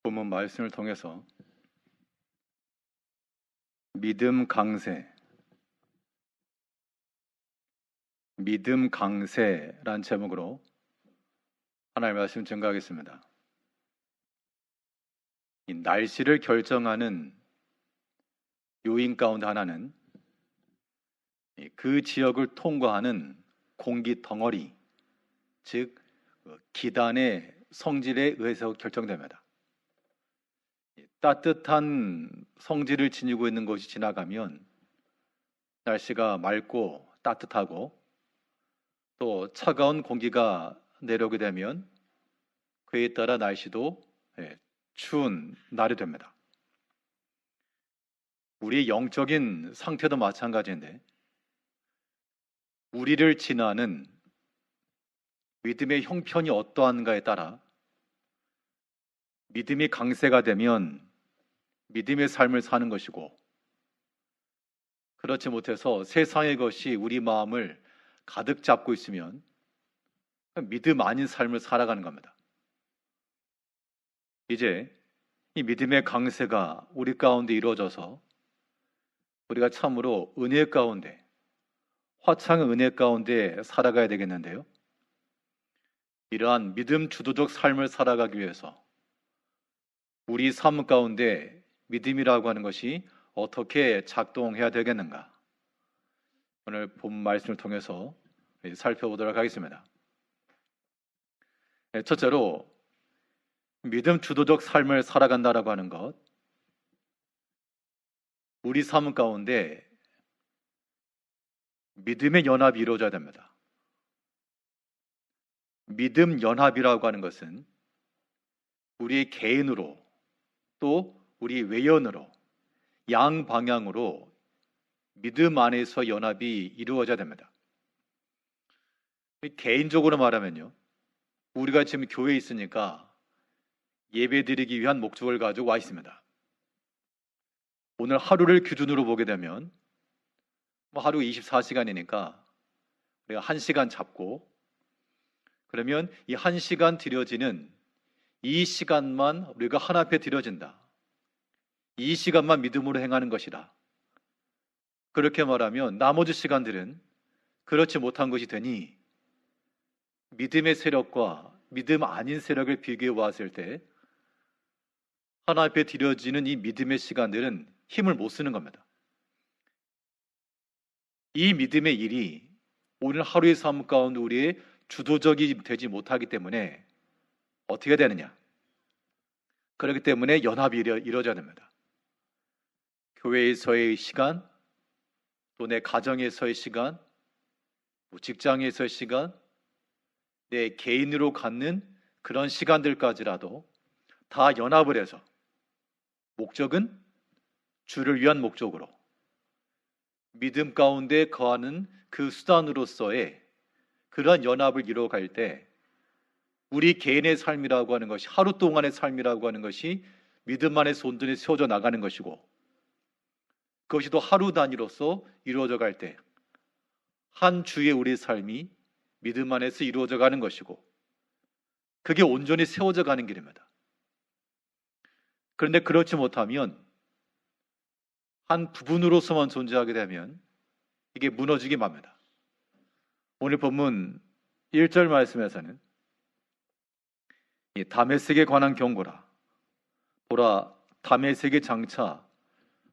본문 말씀을 통해서 믿음 강세란 제목으로 하나님의 말씀 증거하겠습니다. 이 날씨를 결정하는 요인 가운데 하나는 그 지역을 통과하는 공기 덩어리, 즉 기단의 성질에 의해서 결정됩니다. 따뜻한 성질을 지니고 있는 곳이 지나가면 날씨가 맑고 따뜻하고, 또 차가운 공기가 내려오게 되면 그에 따라 날씨도 추운 날이 됩니다. 우리의 영적인 상태도 마찬가지인데, 우리를 지나는 믿음의 형편이 어떠한가에 따라 믿음이 강세가 되면 믿음의 삶을 사는 것이고, 그렇지 못해서 세상의 것이 우리 마음을 가득 잡고 있으면 믿음 아닌 삶을 살아가는 겁니다. 이제 이 믿음의 강세가 우리 가운데 이루어져서 우리가 참으로 은혜 가운데, 화창한 은혜 가운데 살아가야 되겠는데요. 이러한 믿음 주도적 삶을 살아가기 위해서 우리 삶 가운데 믿음이라고 하는 것이 어떻게 작동해야 되겠는가? 오늘 본 말씀을 통해서 살펴보도록 하겠습니다. 첫째로, 믿음 주도적 삶을 살아간다라고 하는 것, 우리 삶 가운데 믿음의 연합이 이루어져야 됩니다. 믿음 연합이라고 하는 것은 우리 개인으로 또 우리 외연으로 양방향으로 믿음 안에서 연합이 이루어져야 됩니다. 개인적으로 말하면요, 우리가 지금 교회에 있으니까 예배드리기 위한 목적을 가지고 와 있습니다. 오늘 하루를 기준으로 보게 되면 하루 24시간이니까 우리가 1시간 잡고, 그러면 이 1시간 드려지는 이 시간만 우리가 하나 앞에 드려진다, 이 시간만 믿음으로 행하는 것이다, 그렇게 말하면 나머지 시간들은 그렇지 못한 것이 되니, 믿음의 세력과 믿음 아닌 세력을 비교해 보았을 때 하나 앞에 드려지는 이 믿음의 시간들은 힘을 못 쓰는 겁니다. 이 믿음의 일이 오늘 하루의 삶 가운데 우리의 주도적이 되지 못하기 때문에 어떻게 되느냐? 그렇기 때문에 연합이 이루어져야 됩니다. 교회에서의 시간, 또 내 가정에서의 시간, 직장에서의 시간, 내 개인으로 갖는 그런 시간들까지라도 다 연합을 해서, 목적은 주를 위한 목적으로 믿음 가운데 거하는 그 수단으로서의 그러한 연합을 이루어갈 때 우리 개인의 삶이라고 하는 것이, 하루 동안의 삶이라고 하는 것이 믿음 안에서 온전히 세워져 나가는 것이고, 그것이 또 하루 단위로서 이루어져 갈 때 한 주의 우리 삶이 믿음 안에서 이루어져 가는 것이고, 그게 온전히 세워져 가는 길입니다. 그런데 그렇지 못하면, 한 부분으로서만 존재하게 되면 이게 무너지기 맙니다. 오늘 본문 1절 말씀에서는 이 다메섹에 관한 경고라. 보라, 다메섹의 장차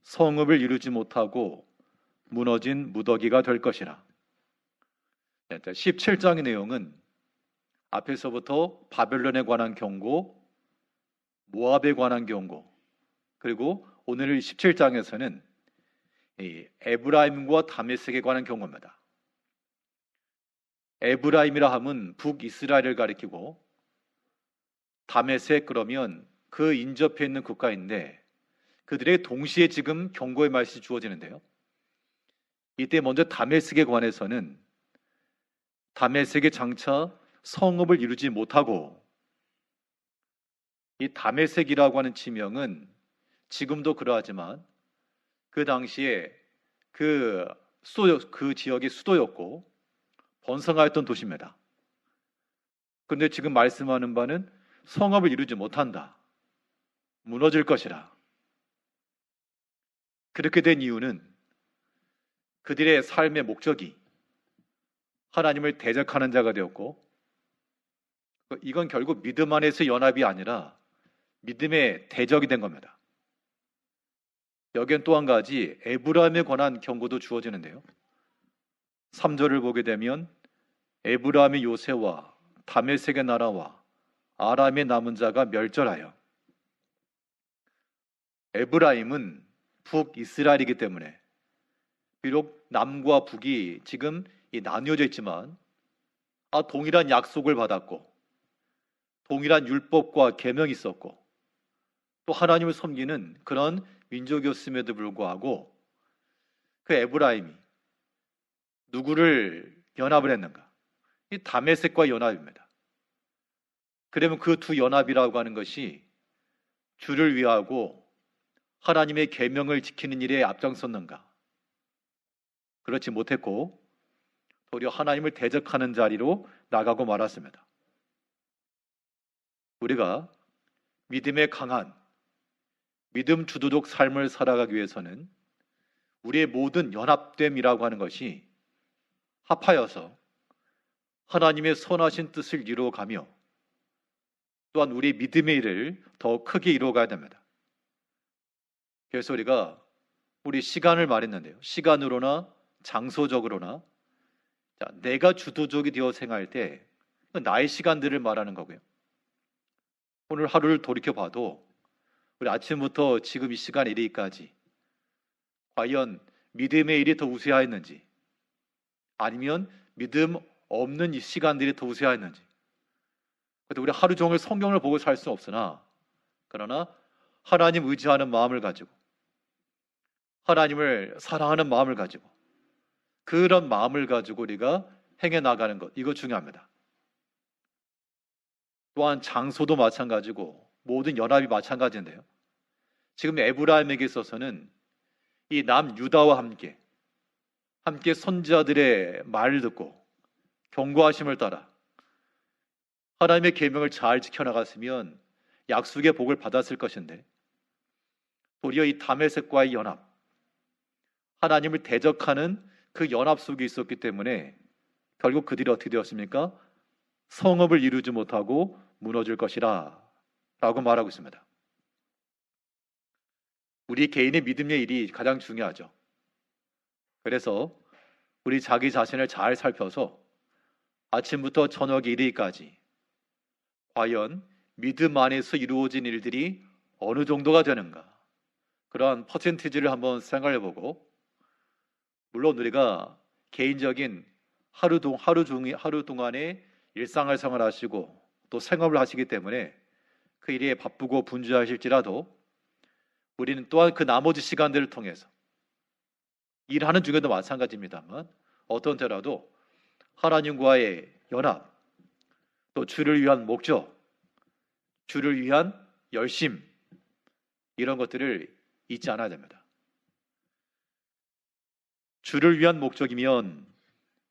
성읍을 이루지 못하고 무너진 무더기가 될 것이라. 17장의 내용은 앞에서부터 바벨론에 관한 경고, 모압에 관한 경고, 그리고 오늘 17장에서는 에브라임과 다메섹에 관한 경고입니다. 에브라임이라 함은 북이스라엘을 가리키고, 다메섹 그러면 그 인접해 있는 국가인데 그들의 동시에 지금 경고의 말씀이 주어지는데요. 이때 먼저 다메섹에 관해서는 다메섹의 장차 성읍을 이루지 못하고, 이 다메섹이라고 하는 지명은 지금도 그러하지만 그 당시에 그 지역의 수도였고 번성하였던 도시입니다. 그런데 지금 말씀하는 바는 성읍을 이루지 못한다, 무너질 것이라. 그렇게 된 이유는 그들의 삶의 목적이 하나님을 대적하는 자가 되었고, 이건 결국 믿음 안에서 연합이 아니라 믿음의 대적이 된 겁니다. 여기엔 또 한 가지 에브라임에 관한 경고도 주어지는데요. 3절을 보게 되면 에브라임의 요새와 다메섹의 나라와 아람의 남은 자가 멸절하여. 에브라임은 북이스라엘이기 때문에 비록 남과 북이 지금 나뉘어져 있지만 동일한 약속을 받았고 동일한 율법과 계명이 있었고 또 하나님을 섬기는 그런 민족이었음에도 불구하고 그 에브라임이 누구를 연합을 했는가? 이 다메섹과 연합입니다. 그러면 그 두 연합이라고 하는 것이 주를 위하고 하나님의 계명을 지키는 일에 앞장섰는가? 그렇지 못했고 도리어 하나님을 대적하는 자리로 나가고 말았습니다. 우리가 믿음에 강한 믿음 주도적 삶을 살아가기 위해서는 우리의 모든 연합됨이라고 하는 것이 합하여서 하나님의 선하신 뜻을 이루어가며 또한 우리 믿음의 일을 더 크게 이루어가야 됩니다. 그래서 우리 시간을 말했는데요. 시간으로나 장소적으로나 내가 주도적이 되어 생활할 때 나의 시간들을 말하는 거고요. 오늘 하루를 돌이켜봐도 우리 아침부터 지금 이 시간 이르기까지 과연 믿음의 일이 더 우세하였는지 아니면 믿음 없는 이 시간들이 더 우세하였는지. 그래도 우리 하루 종일 성경을 보고 살 수 없으나 그러나 하나님 의지하는 마음을 가지고 하나님을 사랑하는 마음을 가지고 그런 마음을 가지고 우리가 행해 나가는 것, 이거 중요합니다. 또한 장소도 마찬가지고 모든 연합이 마찬가지인데요. 지금 에브라임에게 있어서는 이 남유다와 함께 선지자들의 말을 듣고 경고하심을 따라 하나님의 계명을 잘 지켜나갔으면 약속의 복을 받았을 것인데 도리어 이 다메섹과의 연합, 하나님을 대적하는 그 연합 속에 있었기 때문에 결국 그들이 어떻게 되었습니까? 성읍을 이루지 못하고 무너질 것이라 라고 말하고 있습니다. 우리 개인의 믿음의 일이 가장 중요하죠. 그래서 우리 자기 자신을 잘 살펴서 아침부터 저녁 이르기까지 과연 믿음 안에서 이루어진 일들이 어느 정도가 되는가, 그러한 퍼센티지를 한번 생각해보고, 물론 우리가 개인적인 하루 동안의 일상을 생활하시고 또 생업을 하시기 때문에 그 일에 바쁘고 분주하실지라도 우리는 또한 그 나머지 시간들을 통해서 일하는 중에도 마찬가지입니다만 어떤 때라도 하나님과의 연합, 또 주를 위한 목적, 주를 위한 열심, 이런 것들을 잊지 않아야 됩니다. 주를 위한 목적이면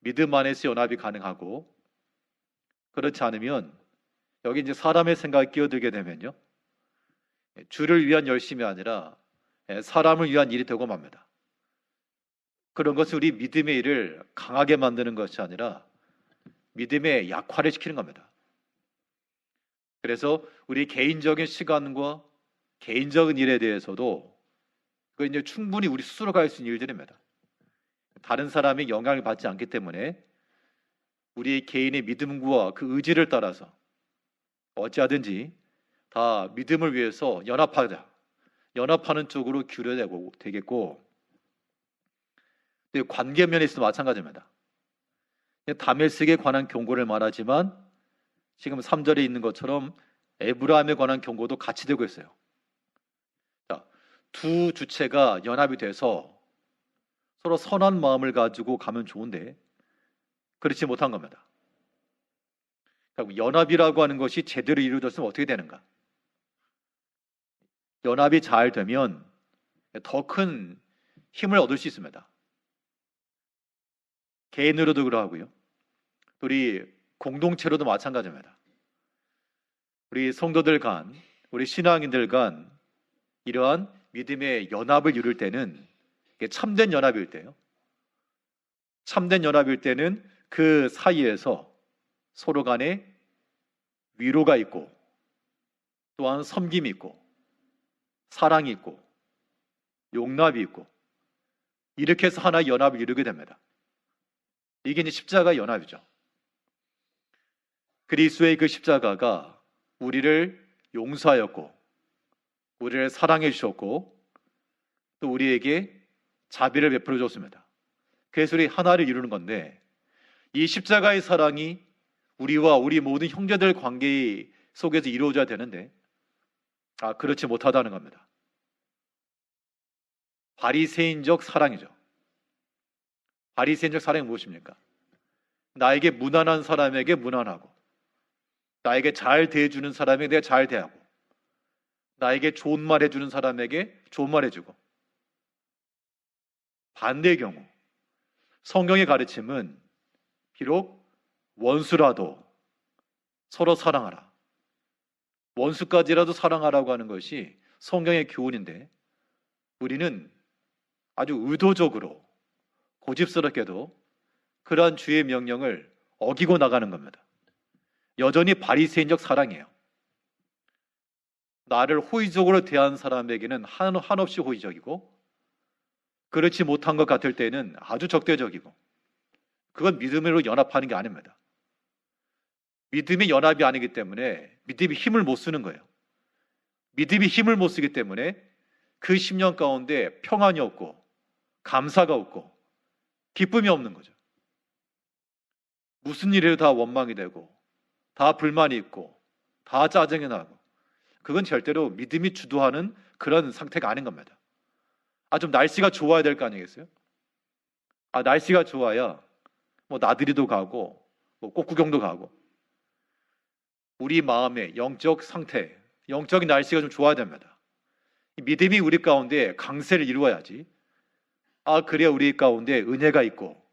믿음 안에서 연합이 가능하고, 그렇지 않으면 여기 이제 사람의 생각이 끼어들게 되면요, 주를 위한 열심이 아니라 사람을 위한 일이 되고 맙니다. 그런 것은 우리 믿음의 일을 강하게 만드는 것이 아니라 믿음의 약화를 시키는 겁니다. 그래서 우리 개인적인 시간과 개인적인 일에 대해서도 그 이제 충분히 우리 스스로가 할 수 있는 일들입니다. 다른 사람의 영향을 받지 않기 때문에 우리 개인의 믿음과 그 의지를 따라서 어찌하든지 다 믿음을 위해서 연합하는 쪽으로 기울여야 되겠고, 관계 면에서도 마찬가지입니다. 다메섹에 관한 경고를 말하지만 지금 3절에 있는 것처럼 에브라임에 관한 경고도 같이 되고 있어요. 두 주체가 연합이 돼서 서로 선한 마음을 가지고 가면 좋은데 그렇지 못한 겁니다. 연합이라고 하는 것이 제대로 이루어졌으면 어떻게 되는가? 연합이 잘 되면 더 큰 힘을 얻을 수 있습니다. 개인으로도 그러하고요, 우리 공동체로도 마찬가지입니다. 우리 성도들 간, 우리 신앙인들 간 이러한 믿음의 연합을 이룰 때는, 이게 참된 연합일 때요. 참된 연합일 때는 그 사이에서 서로 간에 위로가 있고, 또한 섬김이 있고, 사랑이 있고, 용납이 있고, 이렇게 해서 하나의 연합을 이루게 됩니다. 이게 이제 십자가의 연합이죠. 그리스도의 그 십자가가 우리를 용서하였고, 우리를 사랑해 주셨고, 또 우리에게 자비를 베풀어 줬습니다. 그래서 우리 하나를 이루는 건데, 이 십자가의 사랑이 우리와 우리 모든 형제들 관계 속에서 이루어져야 되는데, 그렇지 못하다는 겁니다. 바리새인적 사랑이죠. 바리새인적 사랑이 무엇입니까? 나에게 무난한 사람에게 무난하고, 나에게 잘 대해주는 사람에게 내가 잘 대하고, 나에게 좋은 말 해주는 사람에게 좋은 말 해주고. 반대의 경우 성경의 가르침은 비록 원수라도 서로 사랑하라, 원수까지라도 사랑하라고 하는 것이 성경의 교훈인데, 우리는 아주 의도적으로 고집스럽게도 그러한 주의 명령을 어기고 나가는 겁니다. 여전히 바리새인적 사랑이에요. 나를 호의적으로 대한 사람에게는 한없이 호의적이고, 그렇지 못한 것 같을 때는 아주 적대적이고, 그건 믿음으로 연합하는 게 아닙니다. 믿음이 연합이 아니기 때문에 믿음이 힘을 못 쓰는 거예요. 믿음이 힘을 못 쓰기 때문에 그 10년 가운데 평안이 없고, 감사가 없고, 기쁨이 없는 거죠. 무슨 일에도 다 원망이 되고, 다 불만이 있고, 다 짜증이 나고, 그건 절대로 믿음이 주도하는 그런 상태가 아닌 겁니다. 좀 날씨가 좋아야 될 거 아니겠어요? 날씨가 좋아야 뭐 나들이도 가고, 뭐 꽃구경도 가고. 우리 마음의 영적 상태, 영적인 날씨가 좀 좋아야 됩니다. 믿음이 우리 가운데 강세를 이루어야지. 그래야 우리 가운데 은혜가 있고,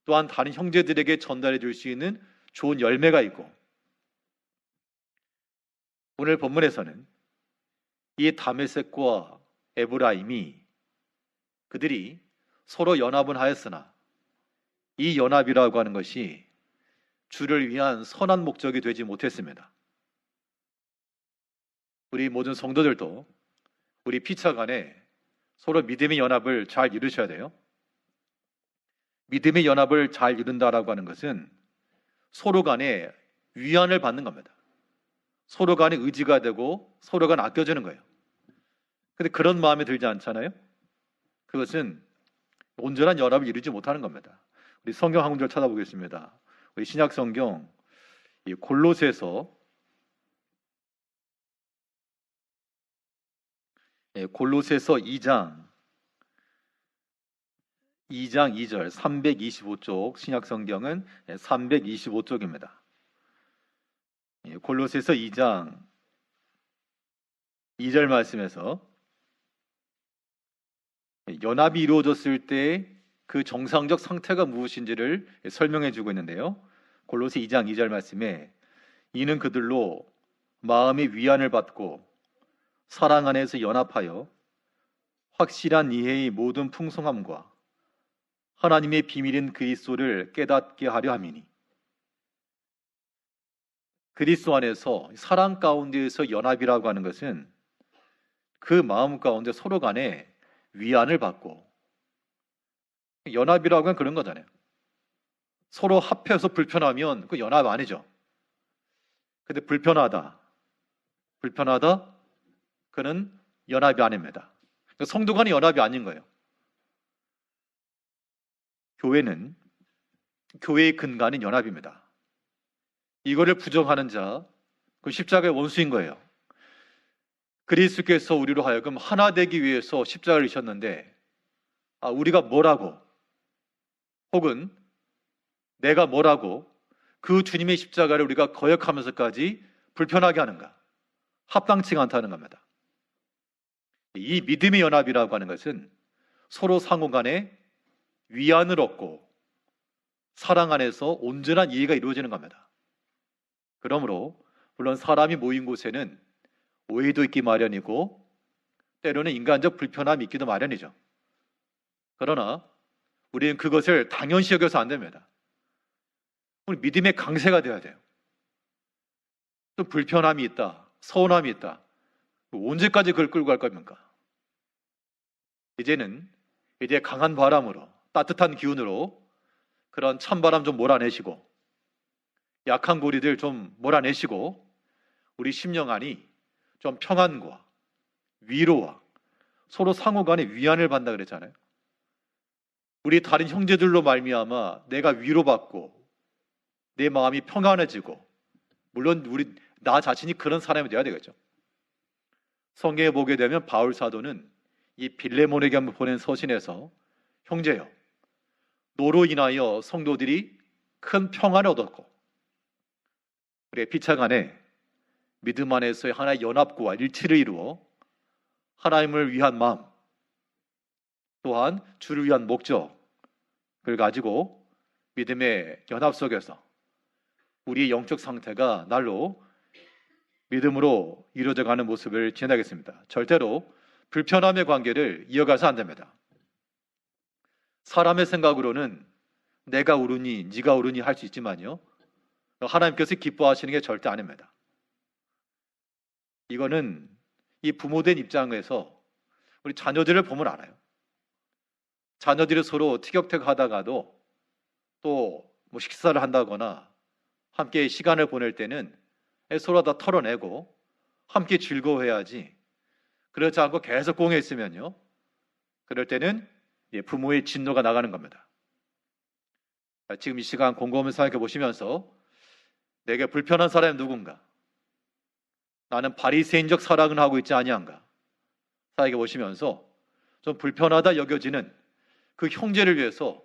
또한 다른 형제들에게 전달해 줄 수 있는 좋은 열매가 있고. 오늘 본문에서는 이 다메섹과 에브라임이 그들이 서로 연합은 하였으나, 이 연합이라고 하는 것이 주를 위한 선한 목적이 되지 못했습니다. 우리 모든 성도들도 우리 피차 간에 서로 믿음의 연합을 잘 이루셔야 돼요. 믿음의 연합을 잘 이룬다라고 하는 것은 서로 간에 위안을 받는 겁니다. 서로 간에 의지가 되고, 서로 간 아껴주는 거예요. 근데 그런 마음이 들지 않잖아요? 그것은 온전한 연합을 이루지 못하는 겁니다. 우리 성경 한 구절 찾아보겠습니다. 우리 신약 성경 골로새서 2장 2절 325쪽, 신약 성경은 325쪽입니다. 골로새서 2장 2절 말씀에서 연합이 이루어졌을 때 그 정상적 상태가 무엇인지를 설명해 주고 있는데요. 골로새 2장 2절 말씀에, 이는 그들로 마음의 위안을 받고 사랑 안에서 연합하여 확실한 이해의 모든 풍성함과 하나님의 비밀인 그리스도를 깨닫게 하려 함이니. 그리스도 안에서 사랑 가운데에서 연합이라고 하는 것은 그 마음 가운데 서로 간에 위안을 받고, 연합이라고 하면 그런 거잖아요. 서로 합해서 불편하면 그 연합 아니죠. 근데 불편하다, 그는 연합이 아닙니다. 성도 간의 연합이 아닌 거예요. 교회는, 교회의 근간은 연합입니다. 이거를 부정하는 자, 그 십자가의 원수인 거예요. 그리스도께서 우리로 하여금 하나 되기 위해서 십자가를 지셨는데, 우리가 뭐라고, 혹은 내가 뭐라고 그 주님의 십자가를 우리가 거역하면서까지 불편하게 하는가? 합당치가 않다는 겁니다. 이 믿음의 연합이라고 하는 것은 서로 상호 간에 위안을 얻고 사랑 안에서 온전한 이해가 이루어지는 겁니다. 그러므로 물론 사람이 모인 곳에는 오해도 있기 마련이고, 때로는 인간적 불편함이 있기도 마련이죠. 그러나 우리는 그것을 당연시 여겨서 안 됩니다. 우리 믿음의 강세가 되어야 돼요. 또 불편함이 있다, 서운함이 있다. 언제까지 그걸 끌고 갈 겁니까? 이제 강한 바람으로, 따뜻한 기운으로 그런 찬바람 좀 몰아내시고 약한 고리들 좀 몰아내시고 우리 심령 안이 좀 평안과 위로와 서로 상호 간에 위안을 받는다 그랬잖아요. 우리 다른 형제들로 말미암아 내가 위로받고 내 마음이 평안해지고, 물론 나 자신이 그런 사람이 되어야 되겠죠. 성경에 보게 되면 바울 사도는 이 빌레몬에게 한번 보낸 서신에서 형제여, 너로 인하여 성도들이 큰 평안을 얻었고 우리의 피차 간에 믿음 안에서의 하나의 연합과 일치를 이루어 하나님을 위한 마음, 또한 주를 위한 목적을 가지고 믿음의 연합 속에서 우리의 영적 상태가 날로 믿음으로 이루어져가는 모습을 지나겠습니다. 절대로 불편함의 관계를 이어가서 안 됩니다. 사람의 생각으로는 내가 옳으니 네가 옳으니 할 수 있지만요, 하나님께서 기뻐하시는 게 절대 아닙니다. 이거는 이 부모된 입장에서 우리 자녀들을 보면 알아요. 자녀들이 서로 티격태격하다가도 또 뭐 식사를 한다거나 함께 시간을 보낼 때는 서로 다 털어내고 함께 즐거워해야지, 그렇지 않고 계속 공에 있으면요, 그럴 때는 부모의 진노가 나가는 겁니다. 지금 이 시간 곰곰이 생각해 보시면서 내게 불편한 사람이 누군가, 나는 바리새인적 사랑을 하고 있지 아니한가 생각해 보시면서 좀 불편하다 여겨지는 그 형제를 위해서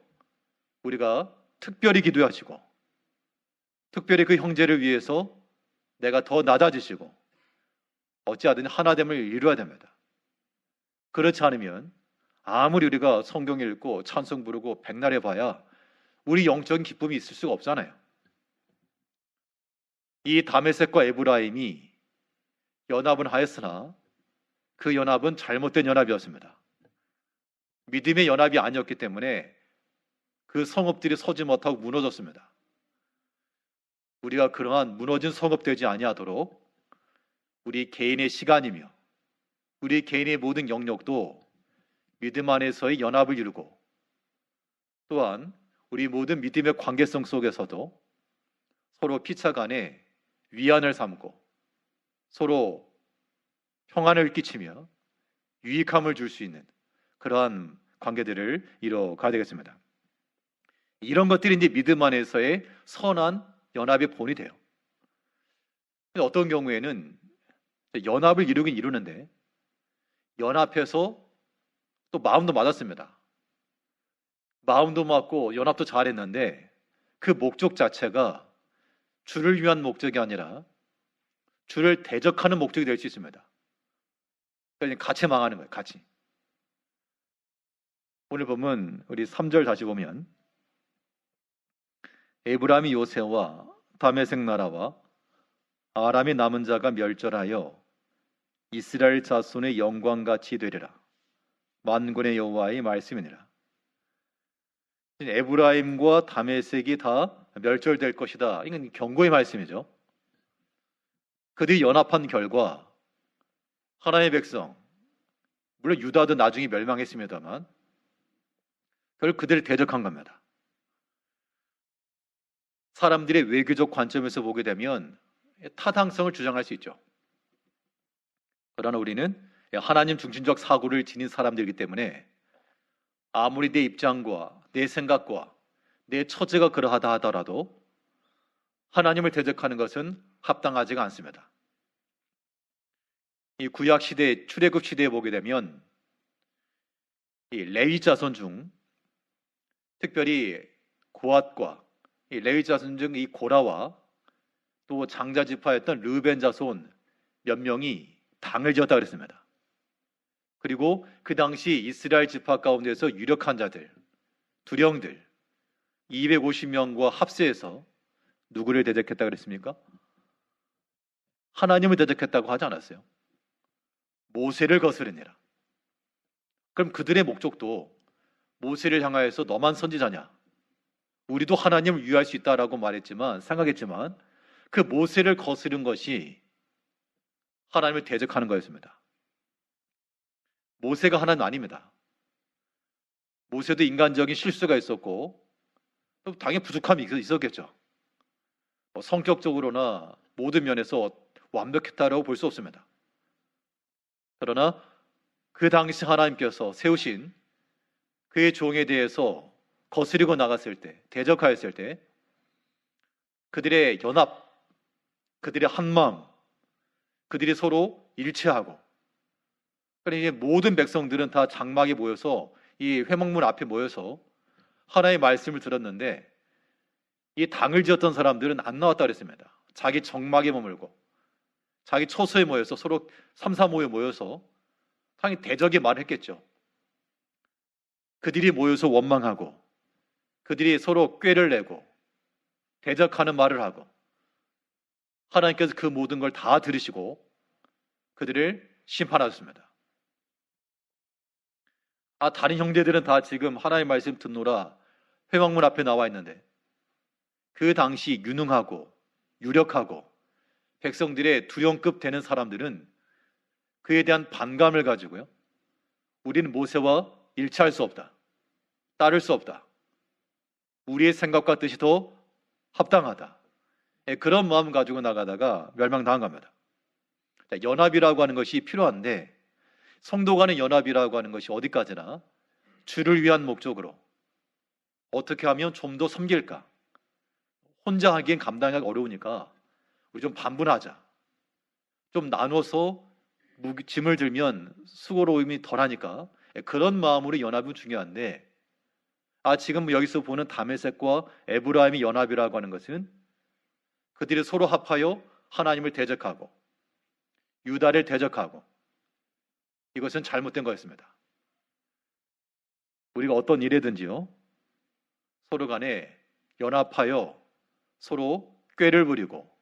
우리가 특별히 기도하시고, 특별히 그 형제를 위해서 내가 더 낮아지시고 어찌하든 하나됨을 이루어야 됩니다. 그렇지 않으면 아무리 우리가 성경 읽고 찬송 부르고 백날 해봐야 우리 영적인 기쁨이 있을 수가 없잖아요. 이 다메섹과 에브라임이 연합은 하였으나 그 연합은 잘못된 연합이었습니다. 믿음의 연합이 아니었기 때문에 그 성읍들이 서지 못하고 무너졌습니다. 우리가 그러한 무너진 성읍 되지 아니하도록 우리 개인의 시간이며 우리 개인의 모든 영역도 믿음 안에서의 연합을 이루고, 또한 우리 모든 믿음의 관계성 속에서도 서로 피차 간에 위안을 삼고 서로 평안을 끼치며 유익함을 줄 수 있는 그러한 관계들을 이뤄가야 되겠습니다. 이런 것들이 이제 믿음 안에서의 선한 연합의 본이 돼요. 어떤 경우에는 연합을 이루긴 이루는데 연합해서 또 마음도 맞았습니다. 마음도 맞고 연합도 잘했는데 그 목적 자체가 주를 위한 목적이 아니라 주를 대적하는 목적이 될 수 있습니다. 그러니까 같이 망하는 거예요. 같이. 오늘 보면 우리 3절 다시 보면 에브라임이 요새와 다메섹 나라와 아람의 남은 자가 멸절하여 이스라엘 자손의 영광같이 되리라. 만군의 여호와의 말씀이니라. 에브라임과 다메섹이 다 멸절될 것이다. 이건 경고의 말씀이죠. 그들이 연합한 결과 하나님의 백성, 물론 유다도 나중에 멸망했습니다만 결국 그들을 대적한 겁니다. 사람들의 외교적 관점에서 보게 되면 타당성을 주장할 수 있죠. 그러나 우리는 하나님 중심적 사고를 지닌 사람들이기 때문에 아무리 내 입장과 내 생각과 내 처지가 그러하다 하더라도 하나님을 대적하는 것은 합당하지가 않습니다. 이 구약 시대, 출애굽 시대에 보게 되면 이 레위 자손 중 특별히 고앗과 이 레위 자손 중 이 고라와 또 장자 지파였던 르벤 자손 몇 명이 당을 지었다 그랬습니다. 그리고 그 당시 이스라엘 지파 가운데서 유력한 자들, 두령들 250명과 합세해서 누구를 대적했다 그랬습니까? 하나님을 대적했다고 하지 않았어요. 모세를 거스르니라. 그럼 그들의 목적도 모세를 향하여서 너만 선지자냐? 우리도 하나님을 위할 수 있다라고 말했지만, 생각했지만 그 모세를 거스른 것이 하나님을 대적하는 거였습니다. 모세가 하나님 아닙니다. 모세도 인간적인 실수가 있었고 또 당연히 부족함이 있었겠죠. 성격적으로나 모든 면에서 완벽했다라고 볼 수 없습니다. 그러나 그 당시 하나님께서 세우신 그의 종에 대해서 거스리고 나갔을 때, 대적하였을 때 그들의 연합, 그들의 한마음, 그들이 서로 일치하고, 그러니까 모든 백성들은 다 장막에 모여서 이 회막문 앞에 모여서 하나님의 말씀을 들었는데, 이 당을 지었던 사람들은 안 나왔다 그랬습니다. 자기 정막에 머물고 자기 처소에 모여서 서로 삼삼오에 모여서 당연히 대적의 말을 했겠죠. 그들이 모여서 원망하고 그들이 서로 꾀를 내고 대적하는 말을 하고, 하나님께서 그 모든 걸 다 들으시고 그들을 심판하셨습니다. 다른 형제들은 다 지금 하나님의 말씀 듣노라 회막문 앞에 나와 있는데, 그 당시 유능하고 유력하고 백성들의 두령급 되는 사람들은 그에 대한 반감을 가지고요, 우리는 모세와 일치할 수 없다, 따를 수 없다, 우리의 생각과 뜻이 더 합당하다, 그런 마음 가지고 나가다가 멸망당한 겁니다. 연합이라고 하는 것이 필요한데, 성도 간의 연합이라고 하는 것이 어디까지나 주를 위한 목적으로 어떻게 하면 좀 더 섬길까, 혼자 하기엔 감당하기 어려우니까 우리 좀 반분하자, 좀 나눠서 짐을 들면 수고로움이 덜하니까 그런 마음으로 연합은 중요한데, 지금 여기서 보는 다메섹과 에브라임의 연합이라고 하는 것은 그들이 서로 합하여 하나님을 대적하고 유다를 대적하고, 이것은 잘못된 거였습니다. 우리가 어떤 일이든지요, 서로 간에 연합하여 서로 꾀를 부리고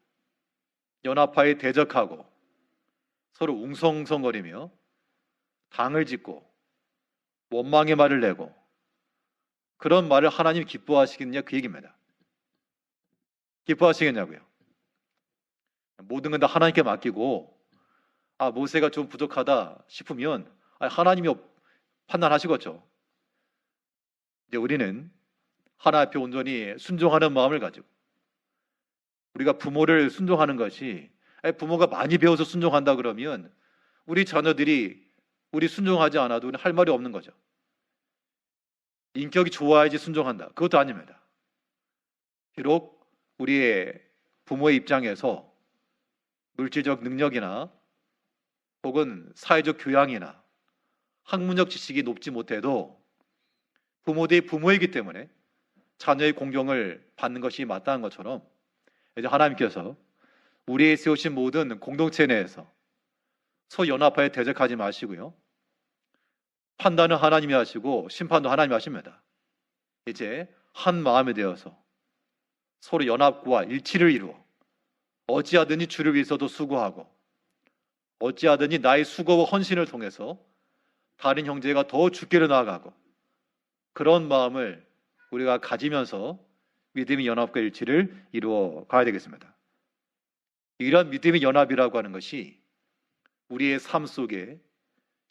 연합하여 대적하고 서로 웅성웅성거리며 당을 짓고 원망의 말을 내고, 그런 말을 하나님 기뻐하시겠냐, 그 얘기입니다. 기뻐하시겠냐고요. 모든 건 다 하나님께 맡기고 모세가 좀 부족하다 싶으면 하나님이 판단하시겠죠. 이제 우리는 하나님 앞에 온전히 순종하는 마음을 가지고, 우리가 부모를 순종하는 것이, 부모가 많이 배워서 순종한다 그러면 우리 자녀들이 우리 순종하지 않아도 할 말이 없는 거죠. 인격이 좋아야지 순종한다, 그것도 아닙니다. 비록 우리의 부모의 입장에서 물질적 능력이나 혹은 사회적 교양이나 학문적 지식이 높지 못해도 부모들이 부모이기 때문에 자녀의 공경을 받는 것이 마땅한 것처럼, 이제 하나님께서 우리의 세우신 모든 공동체 내에서 소연합하여 대적하지 마시고요, 판단은 하나님이 하시고 심판도 하나님이 하십니다. 이제 한 마음이 되어서 서로 연합과 일치를 이루어 어찌하든지 주를 위해서도 수고하고, 어찌하든지 나의 수고와 헌신을 통해서 다른 형제가 더 주께로 나아가고, 그런 마음을 우리가 가지면서 믿음의 연합과 일치를 이루어 가야 되겠습니다. 이런 믿음의 연합이라고 하는 것이 우리의 삶 속에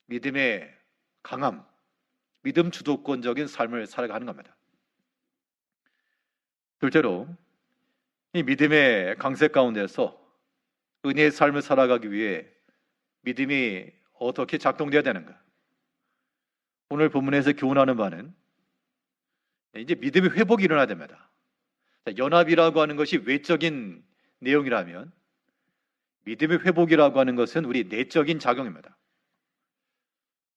믿음의 강함, 믿음 주도권적인 삶을 살아가는 겁니다. 둘째로, 이 믿음의 강세 가운데서 은혜의 삶을 살아가기 위해 믿음이 어떻게 작동되어야 되는가? 오늘 본문에서 교훈하는 바는 이제 믿음의 회복이 일어나야 됩니다. 연합이라고 하는 것이 외적인 내용이라면, 믿음의 회복이라고 하는 것은 우리 내적인 작용입니다.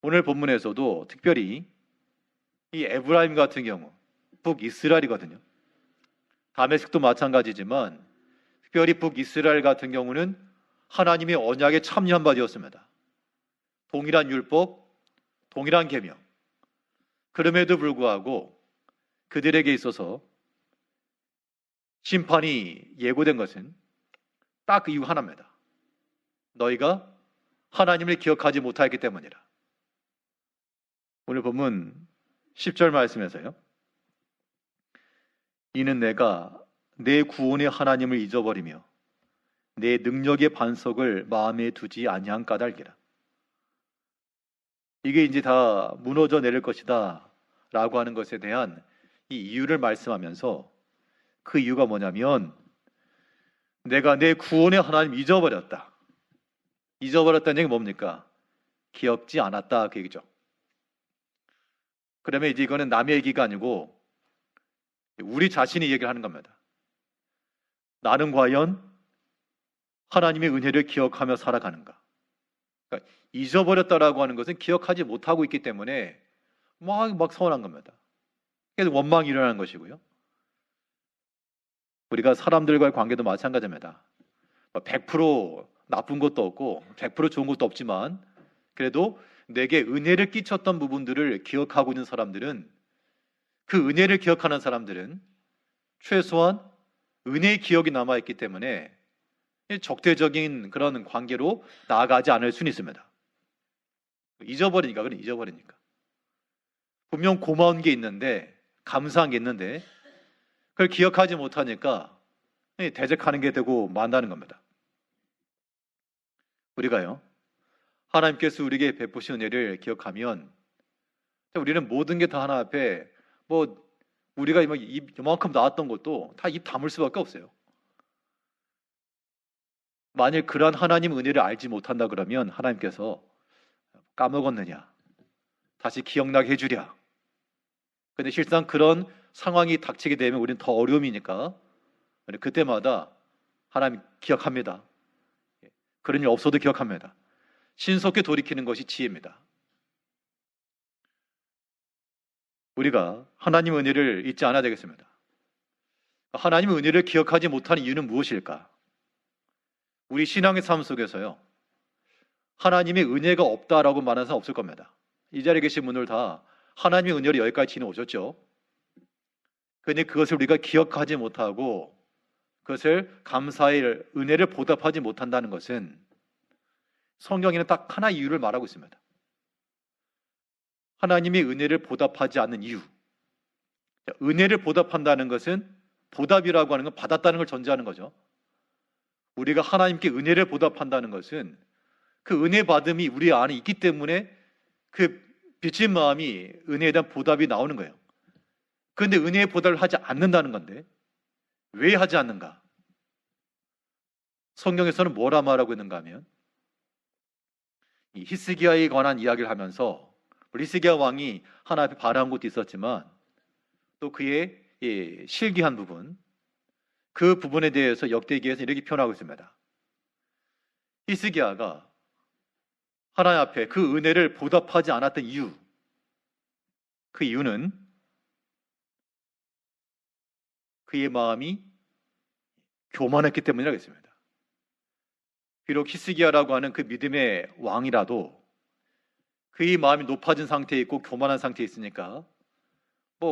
오늘 본문에서도 특별히 이 에브라임 같은 경우 북이스라엘이거든요. 다메섹도 마찬가지지만 특별히 북이스라엘 같은 경우는 하나님의 언약에 참여한 바 되었습니다. 동일한 율법, 동일한 계명. 그럼에도 불구하고 그들에게 있어서 심판이 예고된 것은 딱 그 이유 하나입니다. 너희가 하나님을 기억하지 못하였기 때문이라. 오늘 본문 10절 말씀에서요. 이는 내가 내 구원의 하나님을 잊어버리며 내 능력의 반석을 마음에 두지 아니한 까닭이라. 이게 이제 다 무너져 내릴 것이다 라고 하는 것에 대한 이 이유를 말씀하면서, 그 이유가 뭐냐면 내가 내 구원의 하나님 잊어버렸다. 잊어버렸다는 얘기 뭡니까? 기억지 않았다, 그 얘기죠. 그러면 이제 이거는 남의 얘기가 아니고 우리 자신이 얘기를 하는 겁니다. 나는 과연 하나님의 은혜를 기억하며 살아가는가? 그러니까 잊어버렸다라고 하는 것은 기억하지 못하고 있기 때문에 막 서운한 겁니다. 그래서 원망이 일어나는 것이고요. 우리가 사람들과의 관계도 마찬가지입니다. 100% 나쁜 것도 없고 100% 좋은 것도 없지만 그래도 내게 은혜를 끼쳤던 부분들을 기억하고 있는 사람들은, 그 은혜를 기억하는 사람들은 최소한 은혜의 기억이 남아있기 때문에 적대적인 그런 관계로 나아가지 않을 수는 있습니다. 잊어버리니까, 그건 잊어버리니까. 분명 고마운 게 있는데, 감사한 게 있는데 그걸 기억하지 못하니까 대적하는 게 되고 만다는 겁니다. 우리가요, 하나님께서 우리에게 베푸신 은혜를 기억하면 우리는 모든 게 다 하나 앞에 우리가 이만큼 나왔던 것도 다 입 다물 수밖에 없어요. 만일 그러한 하나님 은혜를 알지 못한다 그러면 하나님께서 까먹었느냐, 다시 기억나게 해주랴. 근데 실상 그런 상황이 닥치게 되면 우리는 더 어려움이니까 그때마다 하나님 기억합니다. 그런 일 없어도 기억합니다. 신속히 돌이키는 것이 지혜입니다. 우리가 하나님 은혜를 잊지 않아야 되겠습니다. 하나님의 은혜를 기억하지 못하는 이유는 무엇일까? 우리 신앙의 삶 속에서요, 하나님의 은혜가 없다라고 말하는 사람 없을 겁니다. 이 자리에 계신 분들 다 하나님의 은혜로 여기까지 지내오셨죠. 그런데 그것을 우리가 기억하지 못하고 그것을 감사의 은혜를 보답하지 못한다는 것은 성경에는 딱 하나 이유를 말하고 있습니다. 하나님의 은혜를 보답하지 않는 이유. 은혜를 보답한다는 것은, 보답이라고 하는 건 받았다는 걸 전제하는 거죠. 우리가 하나님께 은혜를 보답한다는 것은 그 은혜 받음이 우리 안에 있기 때문에 그 빚진 마음이 은혜에 대한 보답이 나오는 거예요. 그런데 은혜의 보답을 하지 않는다는 건데 왜 하지 않는가? 성경에서는 뭐라 말하고 있는가 하면, 이 히스기야에 관한 이야기를 하면서 히스기야 왕이 하나 앞에 바라는 것도 있었지만 또 그의 실기한 부분, 그 부분에 대해서 역대기에서 이렇게 표현하고 있습니다. 히스기야가 하나님 앞에 그 은혜를 보답하지 않았던 이유, 그 이유는 그의 마음이 교만했기 때문이라고 했습니다. 비록 히스기야라고 하는 그 믿음의 왕이라도 그의 마음이 높아진 상태에 있고 교만한 상태에 있으니까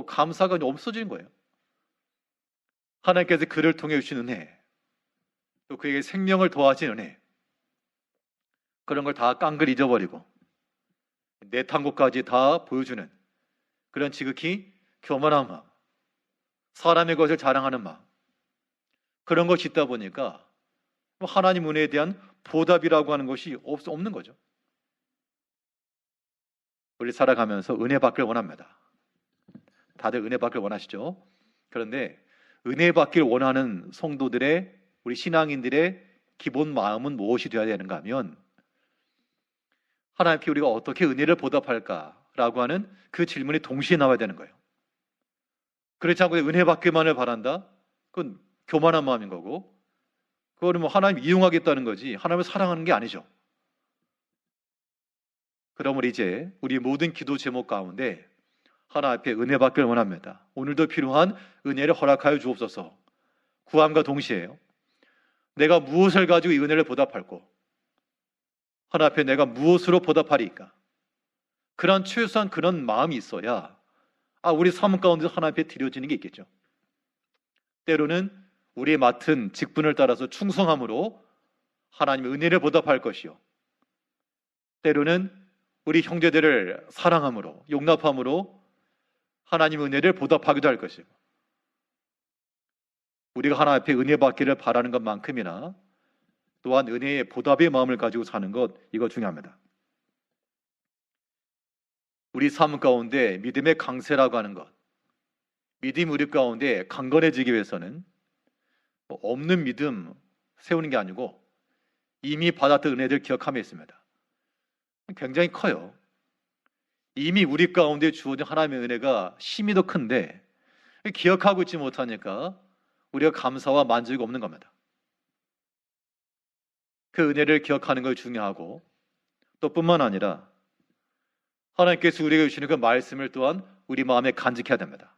감사가 없어지는 거예요. 하나님께서 그를 통해 주신 은혜, 또 그에게 생명을 더하신 은혜, 그런 걸 다 깡그리 잊어버리고 내탄 것까지 다 보여주는 그런 지극히 교만한 마음, 사람의 것을 자랑하는 마음, 그런 것이 있다 보니까 하나님 은혜에 대한 보답이라고 하는 것이 없는 거죠. 우리 살아가면서 은혜 받길 원합니다. 다들 은혜 받길 원하시죠? 그런데 은혜 받길 원하는 성도들의, 우리 신앙인들의 기본 마음은 무엇이 되어야 되는가 하면, 하나님께 우리가 어떻게 은혜를 보답할까라고 하는 그 질문이 동시에 나와야 되는 거예요. 그렇지 않고 은혜 받기만을 바란다? 그건 교만한 마음인 거고, 그거는 하나님 이용하겠다는 거지 하나님을 사랑하는 게 아니죠. 그러므로 이제 우리 모든 기도 제목 가운데 하나님 앞에 은혜 받길 원합니다. 오늘도 필요한 은혜를 허락하여 주옵소서. 구함과 동시에요, 내가 무엇을 가지고 이 은혜를 보답할고 하나님 앞에 내가 무엇으로 보답하리까? 그런 최소한 그런 마음이 있어야 우리 삶 가운데 하나님 앞에 드려지는 게 있겠죠. 때로는 우리의 맡은 직분을 따라서 충성함으로 하나님의 은혜를 보답할 것이요, 때로는 우리 형제들을 사랑함으로, 용납함으로 하나님의 은혜를 보답하기도 할 것이고, 우리가 하나님 앞에 은혜 받기를 바라는 것만큼이나 또한 은혜의 보답의 마음을 가지고 사는 것, 이거 중요합니다. 우리 삶 가운데 믿음의 강세라고 하는 것, 믿음이 우리 가운데 강건해지기 위해서는 없는 믿음 세우는 게 아니고 이미 받았던 은혜를 기억함에 있습니다. 굉장히 커요. 이미 우리 가운데 주어진 하나님의 은혜가 힘이 더 큰데 기억하고 있지 못하니까 우리가 감사와 만족이 없는 겁니다. 그 은혜를 기억하는 걸 중요하고, 또 뿐만 아니라 하나님께서 우리에게 주시는 그 말씀을 또한 우리 마음에 간직해야 됩니다.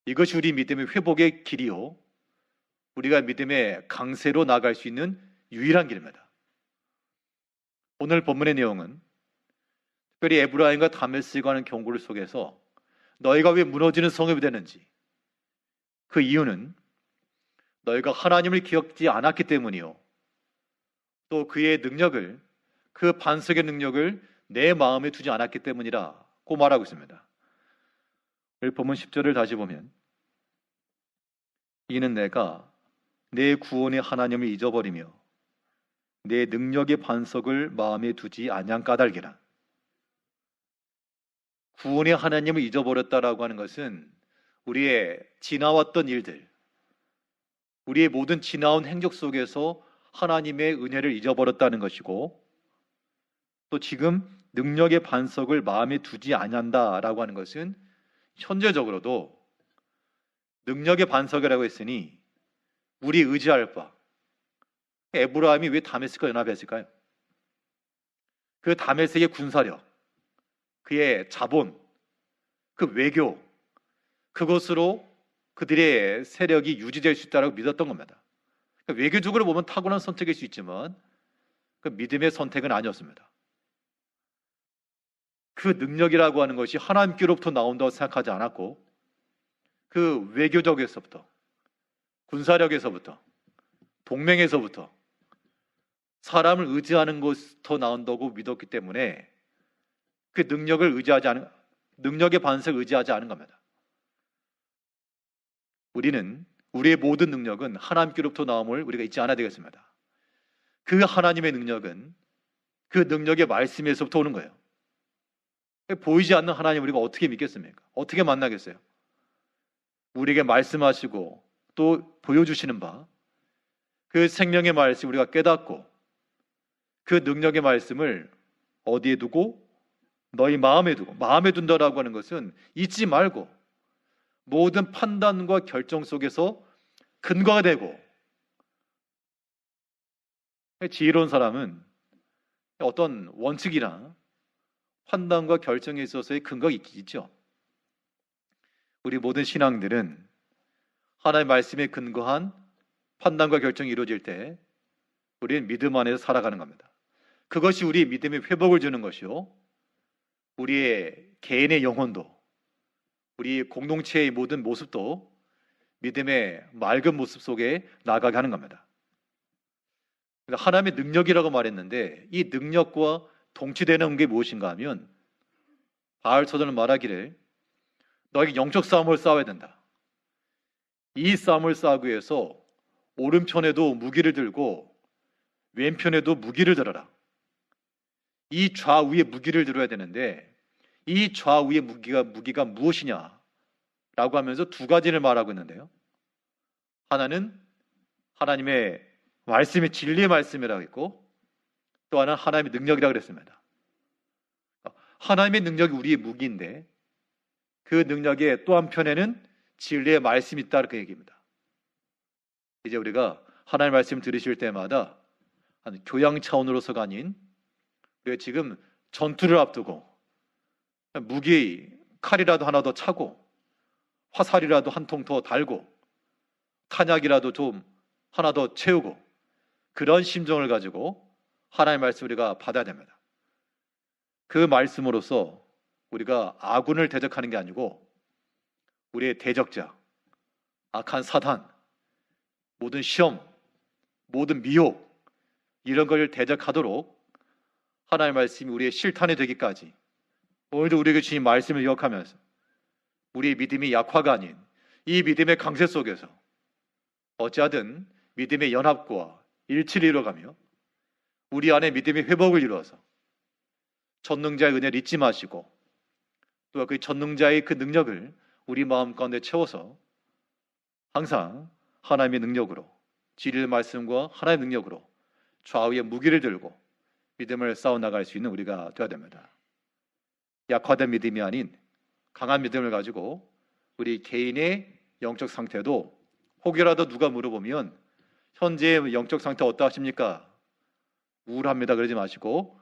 이것이 우리 믿음의 회복의 길이요, 우리가 믿음의 강세로 나아갈 수 있는 유일한 길입니다. 오늘 본문의 내용은 특별히 에브라임과 다메섹과 하는 경고를 속에서 너희가 왜 무너지는 성읍이 되는지, 그 이유는 너희가 하나님을 기억지 않았기 때문이요, 또 그의 능력을, 그 반석의 능력을 내 마음에 두지 않았기 때문이라고 말하고 있습니다. 우리 본문 10절을 다시 보면, 이는 내가 내 구원의 하나님을 잊어버리며 내 능력의 반석을 마음에 두지 아니한 까닭이라. 구원의 하나님을 잊어버렸다라고 하는 것은 우리의 지나왔던 일들, 우리의 모든 지나온 행적 속에서 하나님의 은혜를 잊어버렸다는 것이고, 또 지금 능력의 반석을 마음에 두지 아니한다라고 하는 것은 현재적으로도 능력의 반석이라고 했으니 우리 의지할 바, 에브라임이 왜 다메섹과 연합했을까요? 그 다메섹의 군사력, 그의 자본, 그 외교, 그것으로 그들의 세력이 유지될 수 있다고 믿었던 겁니다. 그러니까 외교적으로 보면 탁월한 선택일 수 있지만 그 믿음의 선택은 아니었습니다. 그 능력이라고 하는 것이 하나님께로부터 나온다고 생각하지 않았고, 그 외교적에서부터, 군사력에서부터, 동맹에서부터 사람을 의지하는 것부터 나온다고 믿었기 때문에 그 능력의 반석을 의지하지 않은 겁니다. 우리는 우리의 모든 능력은 하나님께로부터 나옴을 우리가 잊지 않아야 되겠습니다. 그 하나님의 능력은 그 능력의 말씀에서부터 오는 거예요. 보이지 않는 하나님 우리가 어떻게 믿겠습니까? 어떻게 만나겠어요? 우리에게 말씀하시고 또 보여주시는 바, 그 생명의 말씀 우리가 깨닫고 그 능력의 말씀을 어디에 두고? 너희 마음에 두고. 마음에 둔다라고 하는 것은 잊지 말고 모든 판단과 결정 속에서 근거가 되고, 지혜로운 사람은 어떤 원칙이나 판단과 결정에 있어서의 근거가 있죠. 우리 모든 신앙들은 하나님의 말씀에 근거한 판단과 결정이 이루어질 때 우리는 믿음 안에서 살아가는 겁니다. 그것이 우리의 믿음의 회복을 주는 것이요, 우리의 개인의 영혼도, 우리 공동체의 모든 모습도 믿음의 맑은 모습 속에 나아가게 하는 겁니다. 그러니까 하나님의 능력이라고 말했는데 이 능력과 동치되는 게 무엇인가 하면, 바울서전은 말하기를 너에게 영적 싸움을 싸워야 된다. 이 싸움을 싸우기 위해서 오른편에도 무기를 들고 왼편에도 무기를 들어라. 이 좌우에 무기를 들어야 되는데 이 좌우의 무기가 무엇이냐 라고 하면서 두 가지를 말하고 있는데요, 하나는 하나님의 말씀이 진리의 말씀이라고 했고, 또 하나는 하나님의 능력이라고 그랬습니다. 하나님의 능력이 우리의 무기인데 그 능력의 또 한편에는 진리의 말씀이 있다, 그 얘기입니다. 이제 우리가 하나님의 말씀 들으실 때마다 한 교양 차원으로서가 아닌, 우리가 지금 전투를 앞두고 무기 칼이라도 하나 더 차고 화살이라도 한 통 더 달고 탄약이라도 좀 하나 더 채우고, 그런 심정을 가지고 하나님의 말씀을 우리가 받아야 됩니다. 그 말씀으로서 우리가 아군을 대적하는 게 아니고 우리의 대적자, 악한 사탄, 모든 시험, 모든 미혹, 이런 걸 대적하도록 하나님의 말씀이 우리의 실탄이 되기까지 오늘도 우리에게 주신 말씀을 기억하면서 우리의 믿음이 약화가 아닌 이 믿음의 강세 속에서 어찌하든 믿음의 연합과 일치를 이루어가며 우리 안에 믿음의 회복을 이루어서 전능자의 은혜를 잊지 마시고 또 그 전능자의 그 능력을 우리 마음 가운데 채워서 항상 하나님의 능력으로 진리의 말씀과 하나님의 능력으로 좌우의 무기를 들고 믿음을 싸워나갈 수 있는 우리가 되어야 됩니다. 약화된 믿음이 아닌 강한 믿음을 가지고 우리 개인의 영적 상태도 혹여라도 누가 물어보면 현재의 영적 상태 어떠하십니까? 우울합니다 그러지 마시고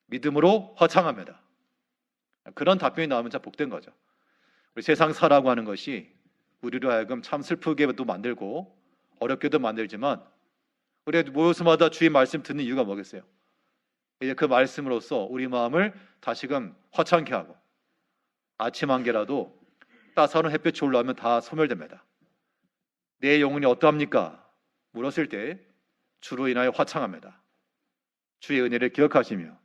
믿음으로 화창합니다. 그런 답변이 나오면 참 복된 거죠. 우리 세상 살아가고 하는 것이 우리로 하여금 참 슬프게도 만들고 어렵게도 만들지만 우리 모여서마다 주의 말씀 듣는 이유가 뭐겠어요? 이제 그 말씀으로써 우리 마음을 다시금 화창케 하고 아침 한 개라도 따사로운 햇볕이 올라오면 다 소멸됩니다. 내 영혼이 어떠합니까? 물었을 때 주로 인하여 화창합니다. 주의 은혜를 기억하시며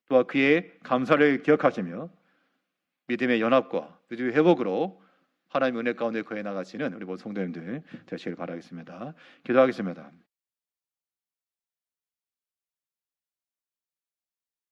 또한 그의 감사를 기억하시며 믿음의 연합과 믿음의 회복으로 하나님의 은혜 가운데 거해 나가시는 우리 모든 성도님들 되시길 바라겠습니다. 기도하겠습니다.